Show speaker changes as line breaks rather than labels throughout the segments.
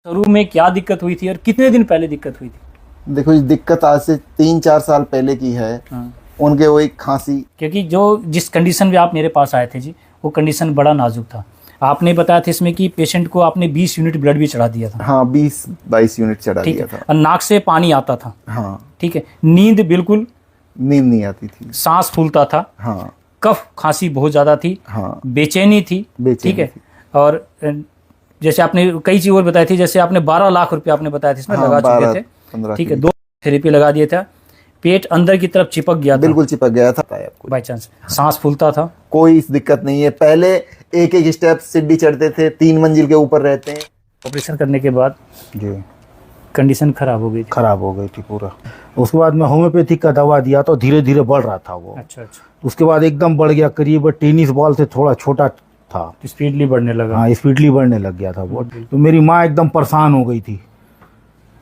शुरू में क्या दिक्कत हुई थी और कितने दिन पहले दिक्कत हुई थी?
देखो ये दिक्कत आज से 3-4 साल पहले की है।
हाँ।
उनके वही खांसी,
क्योंकि जो जिस कंडीशन में आप मेरे पास आए थे जी, वो कंडीशन बड़ा नाजुक था। आपने बताया था इसमें कि पेशेंट को आपने 20 यूनिट ब्लड भी चढ़ा दिया था।
हाँ 20-22 यूनिट चढ़ा
ठीक
दिया
है,
था।
और नाक से पानी आता था।
हाँ
ठीक है, नींद बिल्कुल,
नींद नहीं आती थी।
सांस फूलता था,
हाँ
कफ खांसी बहुत ज़्यादा थी,
हाँ
बेचैनी थी।
बेचैनी
ठीक है,
थी।
और जैसे आपने कई चीज़ और बताई थी, जैसे आपने 12 लाख रुपए आपने बताया था इसमें
हाँ,
लगा चुके
12-15
थे। ठीक है, 2 थेरेपी लगा दिए था, पेट अंदर की तरफ चिपक गया था
बिल्कुल चिपक गया था आपको।
बाई चांस, सांस फूलता था।
कोई दिक्कत नहीं है। पहले एक एक स्टेप सीढ़ी चढ़ते थे, 3 मंजिल के ऊपर रहते हैं।
ऑपरेशन करने के बाद
जी
कंडीशन खराब हो गई थी।
खराब हो गई थी पूरा। उसके बाद मैं होम्योपैथिक का दवा दिया तो धीरे धीरे बढ़ रहा था वो।
अच्छा अच्छा,
उसके बाद एकदम बढ़ गया, करीब टेनिस बॉल से थोड़ा छोटा था,
स्पीडली बढ़ने लगा।
हाँ स्पीडली बढ़ने लग गया था वो। तो मेरी माँ एकदम परेशान हो गई थी,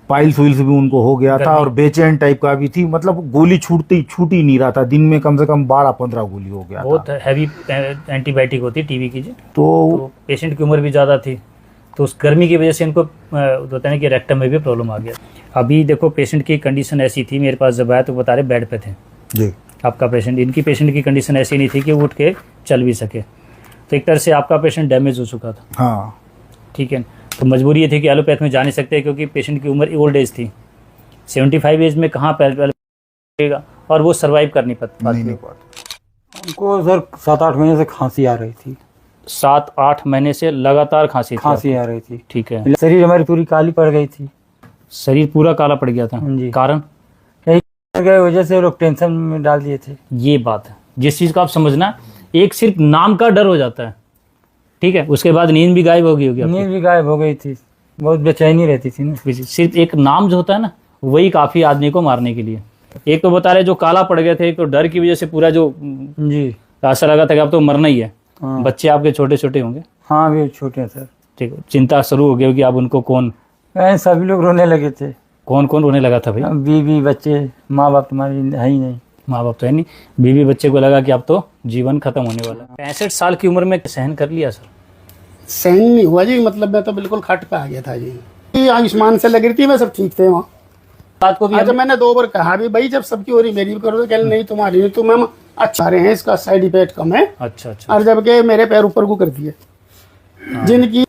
पाइल्स वाइल्स भी उनको हो गया था और बेचैन टाइप का भी थी। मतलब गोली छूट ही नहीं रहा था, दिन में कम से कम 12-15 गोली हो गया
बहुत
था।
हैवी एंटीबायोटिक होती है टीबी की जी।
तो
तो पेशेंट की उम्र भी ज़्यादा थी, तो उस गर्मी की वजह से इनको होता है कि रेक्टम में भी प्रॉब्लम आ गया। अभी देखो पेशेंट की कंडीशन ऐसी थी, मेरे पास जब आया तो बता रहे बेड पे थे
जी
आपका पेशेंट। इनकी पेशेंट की कंडीशन ऐसी नहीं थी कि वो उठ के चल भी सके, तो एक तरह से आपका पेशेंट डैमेज हो चुका था।
हाँ
ठीक है, तो मजबूरी ये थी कि एलोपैथ में जा नहीं सकते, क्योंकि पेशेंट की उम्र ओल्ड एज थी। 75 एज में कहाँ पैगा, और वो सर्वाइव कर नहीं पाती।
नहीं पाता। उनको सर 7-8 महीने से खांसी आ रही थी।
7-8 महीने से लगातार खांसी
आ रही थी।
ठीक है,
शरीर हमारी पूरी काली पड़ गई थी।
शरीर पूरा काला पड़ गया था।
जी।
कारण
की वजह से लोग टेंशन में डाल दिए थे।
ये बात है, जिस चीज़ का आप समझना, एक सिर्फ नाम का डर हो जाता है। ठीक है, उसके बाद नींद भी गायब हो गई होगी आपकी।
नींद भी गायब हो गई थी, बहुत बेचैनी रहती थी ना।
सिर्फ एक नाम जो होता है ना, वही काफ़ी आदमी को मारने के लिए। एक तो बता रहे जो काला पड़ गए थे, एक तो डर की वजह से पूरा जो
जी
ऐसा लगा था कि अब तो मरना ही है।
हाँ।
बच्चे आपके छोटे छोटे होंगे।
हाँ भी छोटे हैं सर।
ठीक है, चिंता शुरू हो गई होगी अब उनको कौन
सभी लोग रोने लगे थे।
कौन कौन रोने लगा था भाई?
बीवी बच्चे, माँ बाप तुम्हारी है ही नहीं।
माँ बाप तो है नहीं, बीवी बच्चे को लगा कि अब तो जीवन खत्म होने वाला। 65 साल की उम्र में सहन कर लिया सर?
सहन नहीं हुआ जी, मतलब मैं तो बिल्कुल खट पे आ गया था जी। ये आयुष्मान से लग रही थी, मैं सब ठीक थे वहाँ।
बात को भी
आज मैंने 2 बार कहा भी भाई, जब सबकी हो रही मेरी भी करो, तो कह नहीं तुम्हारी नहीं, तुम हम अच्छा रहे हैं, इसका साइड इफेक्ट कम है।
अच्छा अच्छा,
और जबकि मेरे पैर ऊपर को कर दिए, जिनकी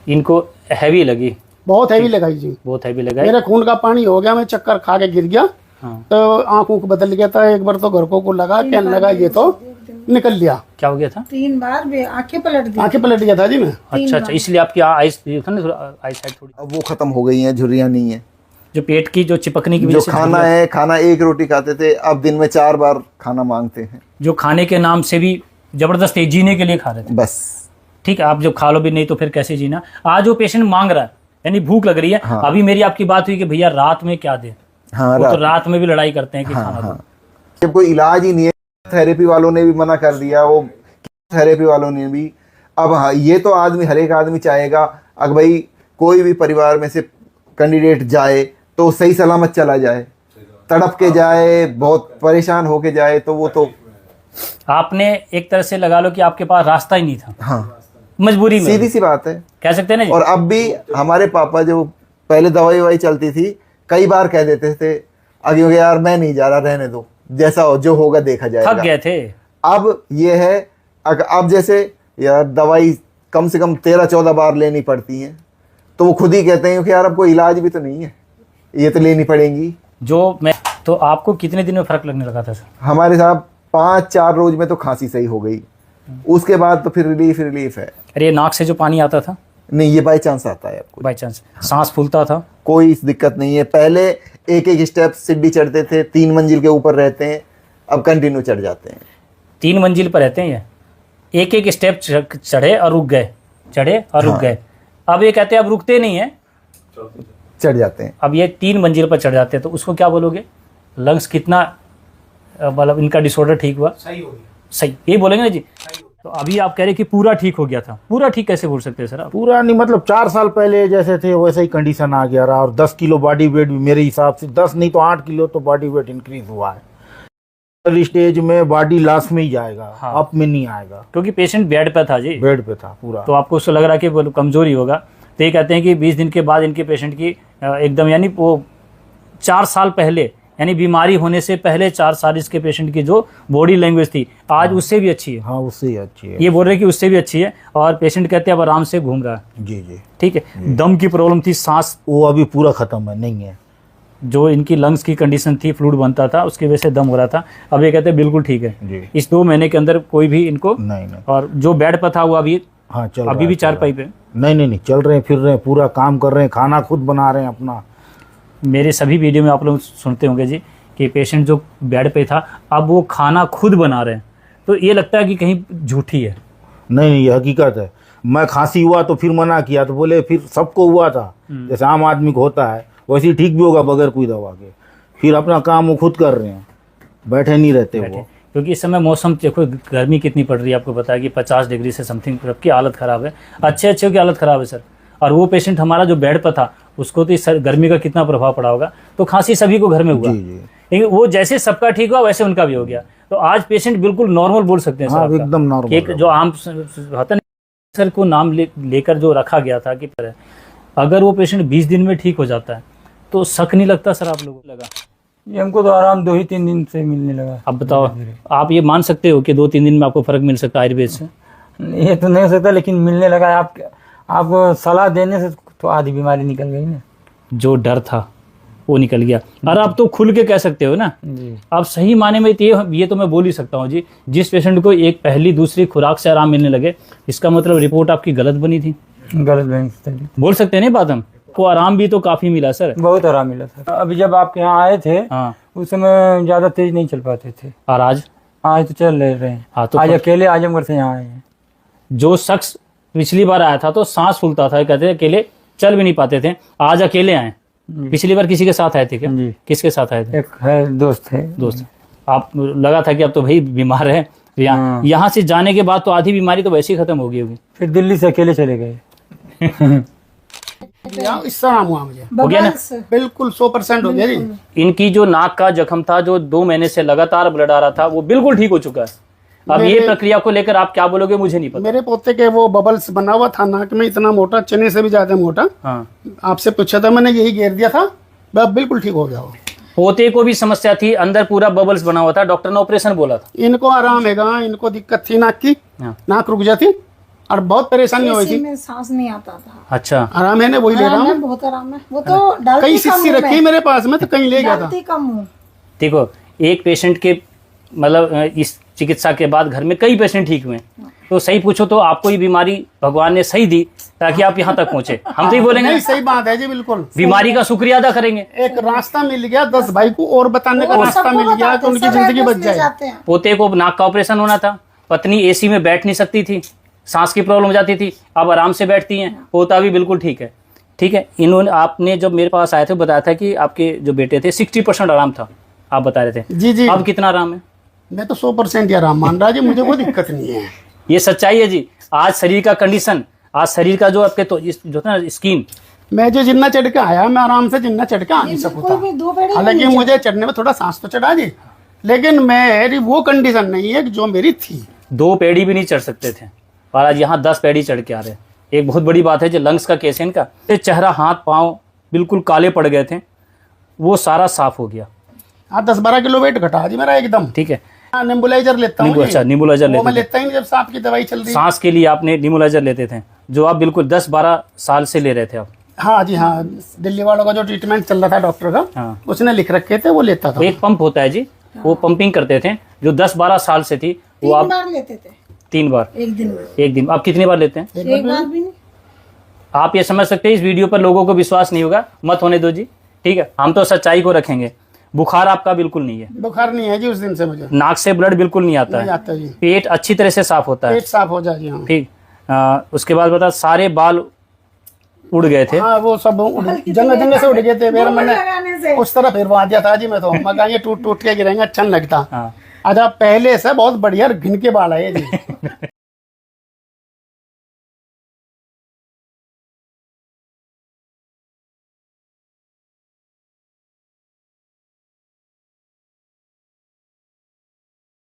इनको हैवी लगी,
बहुत हैवी लगाई जी,
बहुत हैवी लगाई।
मेरा खून का पानी हो गया, मैं चक्कर खा के गिर गया।
हाँ।
तो आंखों को बदल गया था। एक बार तो घर को लगा, कहने लगा ये तो निकल लिया।
क्या हो गया था?
3 बार आंखें पलट दी।
आंखें पलट गया था जी मैं।
अच्छा अच्छा, इसलिए आपकी आइस आई साइड थोड़ी,
अब वो खत्म हो गई हैं, झुर्रियाँ नहीं है।
जो पेट की जो चिपकने की वजह
जो
से
खाना है, खाना 1 रोटी खाते थे, अब दिन में 4 बार खाना मांगते हैं।
जो खाने के नाम से भी जबरदस्त जीने के लिए खा रहे थे।
बस
ठीक है, आप जब खा लो भी नहीं तो फिर कैसे जीना। आज वो पेशेंट मांग रहा है, यानी भूख लग रही है।
हाँ।
अभी मेरी आपकी बात हुई कि भैया रात में क्या दे।
हाँ,
वो तो रात में भी लड़ाई करते हैं कि
हाँ,
खाना दो।
हाँ। जब कोई इलाज ही नहीं है, थेरेपी वालों ने भी मना कर दिया, वो थेरेपी वालों ने भी। अब हाँ, ये तो आदमी, हर एक आदमी चाहेगा अगर भाई कोई भी परिवार में से कैंडिडेट जाए तो सही सलामत चला जाए, तड़प के जाए, बहुत परेशान होके जाए, तो वो तो
आपने एक तरह से लगा लो कि आपके पास रास्ता ही नहीं था।
हाँ,
मजबूरी में,
सीधी सी बात है,
कह सकते हैं ना जी?
और अब भी हमारे पापा जो पहले दवाई ववाई चलती थी, कई बार कह देते थे आगे यार मैं नहीं जा रहा, रहने दो, जैसा हो जो होगा देखा जाएगा।
थक गए थे।
अब ये है, अब जैसे यार दवाई कम से कम 13-14 बार लेनी पड़ती है, तो वो खुद ही कहते हैं कि यार अब कोई इलाज भी तो नहीं है, ये तो लेनी पड़ेंगी।
जो मैं तो आपको कितने दिन में फर्क लगने लगा था सर?
हमारे साहब 5-4 रोज में तो खांसी सही हो गई, उसके बाद तो फिर रिलीफ है।
अरे नाक से जो पानी आता था?
नहीं, ये बाई चांस आता है आपको।
By chance. सांस फूलता था?
कोई दिक्कत नहीं है। पहले एक एक स्टेप सीढ़ी चढ़ते थे, 3 मंजिल के ऊपर रहते हैं, अब कंटिन्यू चढ़ जाते हैं।
3 मंजिल पर रहते हैं ये, एक एक स्टेप चढ़े और रुक गए, चढ़े और रुक गए। अब ये कहते हैं अब रुकते नहीं है,
चढ़ जाते हैं।
अब ये 3 मंजिल पर चढ़ जाते हैं, तो उसको क्या बोलोगे? लंग्स कितना, मतलब इनका डिसऑर्डर ठीक हुआ, सही हो गया, सही यही बोलेंगे ना जी? तो अभी आप कह रहे कि पूरा ठीक हो गया था, पूरा ठीक कैसे बोल सकते हैं सर आप?
पूरा नहीं, मतलब 4 साल पहले जैसे थे वैसे ही कंडीशन आ गया रहा। और 10 किलो बॉडी वेट भी मेरे हिसाब से 10 नहीं तो 8 किलो तो बॉडी वेट इंक्रीज हुआ है। स्टेज में बॉडी लॉस में ही जाएगा।
हाँ।
अप में नहीं आएगा,
क्योंकि पेशेंट बेड पे था जी,
बेड पे था पूरा।
तो आपको उसको लग रहा है कि वो कमजोरी होगा। तो ये कहते हैं कि 20 दिन के बाद इनके पेशेंट की एकदम यानी वो 4 साल पहले यानी बीमारी होने से पहले 4 साल इसके पेशेंट की जो बॉडी लैंग्वेज थी आज उससे भी अच्छी है।
हाँ उससे ही अच्छी है।
ये बोल रहे हैं कि उससे भी अच्छी है और पेशेंट कहते हैं अब आराम से घूम रहा है।
जी जी।
ठीक है। दम की प्रॉब्लम थी, सांस
वो अभी पूरा खत्म है, नहीं है।
जो इनकी लंग्स की कंडीशन थी, फ्लूइड बनता था उसकी वजह से दम हो रहा था, अब ये कहते हैं बिल्कुल ठीक है
जी।
इस 2 महीने के अंदर कोई भी इनको
नहीं।
और जो बेड पर था वो अभी
हाँ चल
अभी भी 4 पाई पे।
नहीं चल रहे हैं, फिर रहे हैं, पूरा काम कर रहे हैं, खाना खुद बना रहे हैं अपना।
मेरे सभी वीडियो में आप लोग सुनते होंगे जी कि पेशेंट जो बेड पे था अब वो खाना खुद बना रहे हैं, तो ये लगता है कि कहीं झूठी है।
नहीं ये हकीकत है। मैं खांसी हुआ तो फिर मना किया तो बोले फिर सबको हुआ था, जैसे आम आदमी को होता है वैसे ही ठीक भी होगा बगैर कोई दवा के। फिर अपना काम वो खुद कर रहे हैं, बैठे नहीं रहते वो।
क्योंकि इस समय मौसम देखो, गर्मी कितनी पड़ रही है, आपको पता है कि 50 डिग्री से समथिंग सबकी हालत ख़राब है, अच्छे की हालत ख़राब है सर। और वो पेशेंट हमारा जो बेड पर था उसको तो इस गर्मी का कितना प्रभाव पड़ा होगा, तो खांसी सभी को घर में हुआ, लेकिन वो जैसे सबका ठीक हुआ वैसे उनका भी हो गया। तो आज पेशेंट बिल्कुल नॉर्मल बोल सकते हैं सर।
हाँ, एकदम नॉर्मल।
एक जो आम होता नहीं सर को नाम लेकर जो रखा गया था कि अगर वो पेशेंट 20 दिन में ठीक हो जाता है तो शक नहीं लगता सर आप लोगों को? लगा
ये हमको तो आराम 2 ही 3 दिन से मिलने लगा।
अब बताओ, आप ये मान सकते हो कि 2-3 दिन में आपको फर्क मिल सकता है आयुर्वेद से?
ये तो नहीं हो सकता, लेकिन मिलने लगा। आप सलाह देने से तो आधी बीमारी निकल गई ना।
जो डर था वो निकल गया। और आप तो खुल के कह सकते हो ना
जी।
आप सही माने में ये तो मैं बोल ही सकता हूँ जी, जिस पेशेंट को एक पहली दूसरी खुराक से आराम मिलने लगे इसका मतलब रिपोर्ट आपकी गलत बनी थी।
गलत बैंक
बोल सकते हैं नहीं बात, हम को आराम भी तो काफी मिला सर।
बहुत आराम मिला सर। अभी जब आपके यहाँ आए थे
हाँ,
उस समय ज्यादा तेज नहीं चल पाते थे,
और आज
तो चल रहे हैं।
हाँ, तो
आज अकेले आजमगढ़ से यहाँ आए हैं।
जो शख्स पिछली बार आया था तो सांस फूलता था, कहते थे अकेले चल भी नहीं पाते थे, आज अकेले आए। पिछली बार किसी के साथ आए थे क्या?
जी।
किसके साथ आए थे?
एक है दोस्त है।
दोस्त। आप लगा था कि अब तो भाई बीमार है, यहाँ से जाने के बाद तो आधी बीमारी तो वैसे ही खत्म हो गई होगी।
फिर दिल्ली से अकेले चले गए।
इससे आराम हुआ मुझे,
हो गया ना?
बिल्कुल 100% हो गया जी।
इनकी जो नाक का जख्म था जो 2 महीने से लगातार ब्लड आ रहा था वो बिल्कुल ठीक हो चुका है। अब ये प्रक्रिया को लेकर आप क्या बोलोगे मुझे नहीं पता।
मेरे पोते के वो बबल्स बना हुआ था नाक में, इतना मोटा, चने से भी ज्यादा मोटा।
हाँ,
आपसे पूछा था मैंने, यही घेर दिया था, वह बिल्कुल ठीक हो गया वो।
पोते को भी समस्या थी, अंदर पूरा बबल्स बना हुआ था, डॉक्टर ने ऑपरेशन बोला था।
इनको आराम है, इनको दिक्कत थी नाक की,
हाँ।
नाक रुक जाती और बहुत परेशानी हुई थी।
में सांस नहीं आता था।
अच्छा,
आराम है ना, वही ले रहा
आराम है,
हूँ।
बहुत आराम है। वो तो डालती
कई
कम
शीशी
हूँ
रखी
मैं,
मेरे पास में, तो कहीं ले गया था।
डालती कम हूँ।
देखो एक पेशेंट के मतलब इस चिकित्सा के बाद घर में कई पेशेंट ठीक हुए, तो सही पूछो तो आपको ये बीमारी भगवान ने सही दी ताकि आप यहाँ तक पहुंचे। हम तो ही बोलेंगे
नहीं, सही बात है जी, बिल्कुल।
बीमारी का शुक्रिया अदा करेंगे।
एक रास्ता मिल गया 10 भाई को और बताने का
वो
रास्ता
सबको
मिल गया,
बताते
तो उनकी
हैं, सब
जिंदगी बच
एड्रेस ले
जाए।
जाते हैं।
पोते को नाक का ऑपरेशन होना था, पत्नी एसी में बैठ नहीं सकती थी, सांस की प्रॉब्लम हो जाती थी, अब आराम से बैठती हैं, पोता भी बिल्कुल ठीक है। ठीक है, इन्होंने आपने जब मेरे पास आए थे बताया था कि आपके जो बेटे थे 60% आराम था, आप बता रहे थे।
जी जी,
अब कितना आराम है?
मैं तो 100% ही आराम मान रहा जी, मुझे कोई दिक्कत नहीं है।
ये सच्चाई है जी। आज शरीर का कंडीशन, आज शरीर का जो आपके तो जो था ना स्किन,
मैं जो जिन्ना चढ़ के आया, मैं आराम से जिन्ना चढ़ के आ नहीं
बिल्कुल
सकता।
भी 2 पेड़ी
हालांकि मुझे चढ़ने में थोड़ा सांस तो चढ़ा जी, लेकिन मेरी वो कंडीशन नहीं है जो मेरी थी।
2 पेड़ी भी नहीं चढ़ सकते थे और आज यहाँ 10 पेड़ी चढ़ के आ रहे हैं। एक बहुत बड़ी बात है जो लंग्स का केस है इनका, चेहरा हाथ पाँव बिल्कुल काले पड़ गए थे, वो सारा साफ हो गया।
हाँ, 10-12 किलो वेट घटा जी मेरा एकदम।
ठीक है,
नेबुलाइजर लेता हूँ।
अच्छा, नेबुलाइजर
वो मैं
लेते थे।
लेता ही नहीं जब सांप की दवाई चल रही है।
सांस के लिए आपने नेबुलाइजर लेते थे, जो आप बिल्कुल 10-12 साल से ले रहे थे आप।
हाँ जी, हाँ, दिल्ली वालों का जो ट्रीटमेंट चल रहा था डॉक्टर का,
हाँ।
उसने लिख रखे थे, वो लेता था।
एक पंप होता है जी, वो पंपिंग करते थे, जो 10-12 साल से थी वो
3
आप
बार लेते थे
3 बार
एक दिन में।
एक दिन। आप कितनी बार लेते हैं?
एक बार भी नहीं।
आप ये समझ सकते हैं इस वीडियो पर लोगों को विश्वास नहीं होगा, मत होने दो जी। ठीक है, हम तो सच्चाई को रखेंगे। बुखार आपका बिल्कुल नहीं है,
बुखार नहीं है जी उस दिन से मुझे,
नाक से ब्लड बिल्कुल नहीं आता
नहीं
है,
आता जी।
पेट अच्छी तरह से साफ होता है।
पेट साफ हो जाए जी। हाँ,
ठीक, उसके बाद बता सारे बाल उड़ गए थे।
हाँ, वो सब जंगल जंगल से उड़ गए थे। फिर मैंने
लगाने से
उस तरह फिरवा दिया था जी, मैं तो मगर ये टूट टूट के गिरेंगे, अच्छा नहीं लगता।
हाँ।
अच्छा, पहले से बहुत बढ़िया घिन के बाल आए जी।